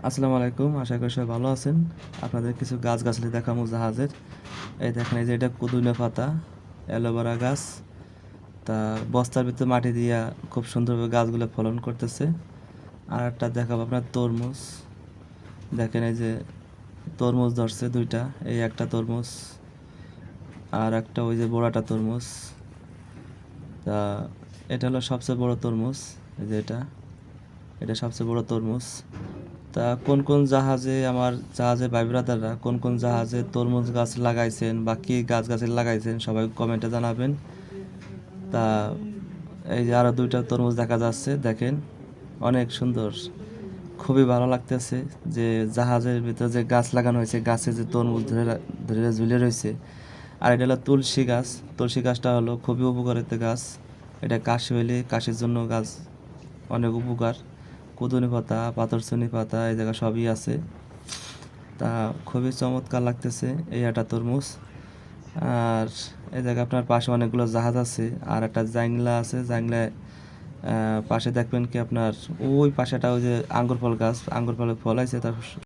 আসসালামু আলাইকুম, আশা করি সবাই ভালো আছেন। আপনাদের কিছু গাছগাছালি দেখাবো জাহাজের। এই দেখেন, এই যে এটা পুদিনা পাতা, অ্যালোভেরা গাছ। তা বস্তার ভিতরে মাটি দিয়া খুব সুন্দরভাবে গাছগুলো ফলন করতেছে। আর একটা দেখাবো আপনার তরমুজ। দেখেন, এই যে তরমুজ ধরছে দুইটা, এই একটা তরমুজ আর একটা ওই যে বড়টা তরমুজ। তা এটা হলো সবচেয়ে বড় তরমুজ। এই যে এটা এটা সবচেয়ে বড় তরমুজ। তা কোন কোন জাহাজে, আমার জাহাজে ভাই ব্রাদাররা কোন কোন জাহাজে তরমুজ গাছ লাগাইছেন বা কি গাছ গাছে লাগাইছেন সবাই কমেন্টে জানাবেন। তা এই যে আরো দুইটা তরমুজ দেখা যাচ্ছে, দেখেন অনেক সুন্দর, খুবই ভালো লাগতেছে যে জাহাজের ভিতরে যে গাছ লাগানো হয়েছে, গাছে যে তরমুজ ধরে ধরে ঝুলে রয়েছে। আর এটা হলো তুলসী গাছ। তুলসী গাছটা হলো খুবই উপকারিত গাছ। এটা কাশি হইলে কাশির জন্য গাছ অনেক উপকার। কুদুনি পাতা, পাথরচুনি পাতা, এই জায়গা সবই আছে। তা খুবই চমৎকার লাগতেছে এই একটা তরমুজ। আর এই জায়গায় আপনার পাশে অনেকগুলো জাহাজ আছে আর একটা জাংলা আছে। জাংলায় পাশে দেখবেন কি আপনার ওই পাশেটা ওই যে আঙ্গুর ফল গাছ, আঙ্গুর ফলে ফল আছে, তার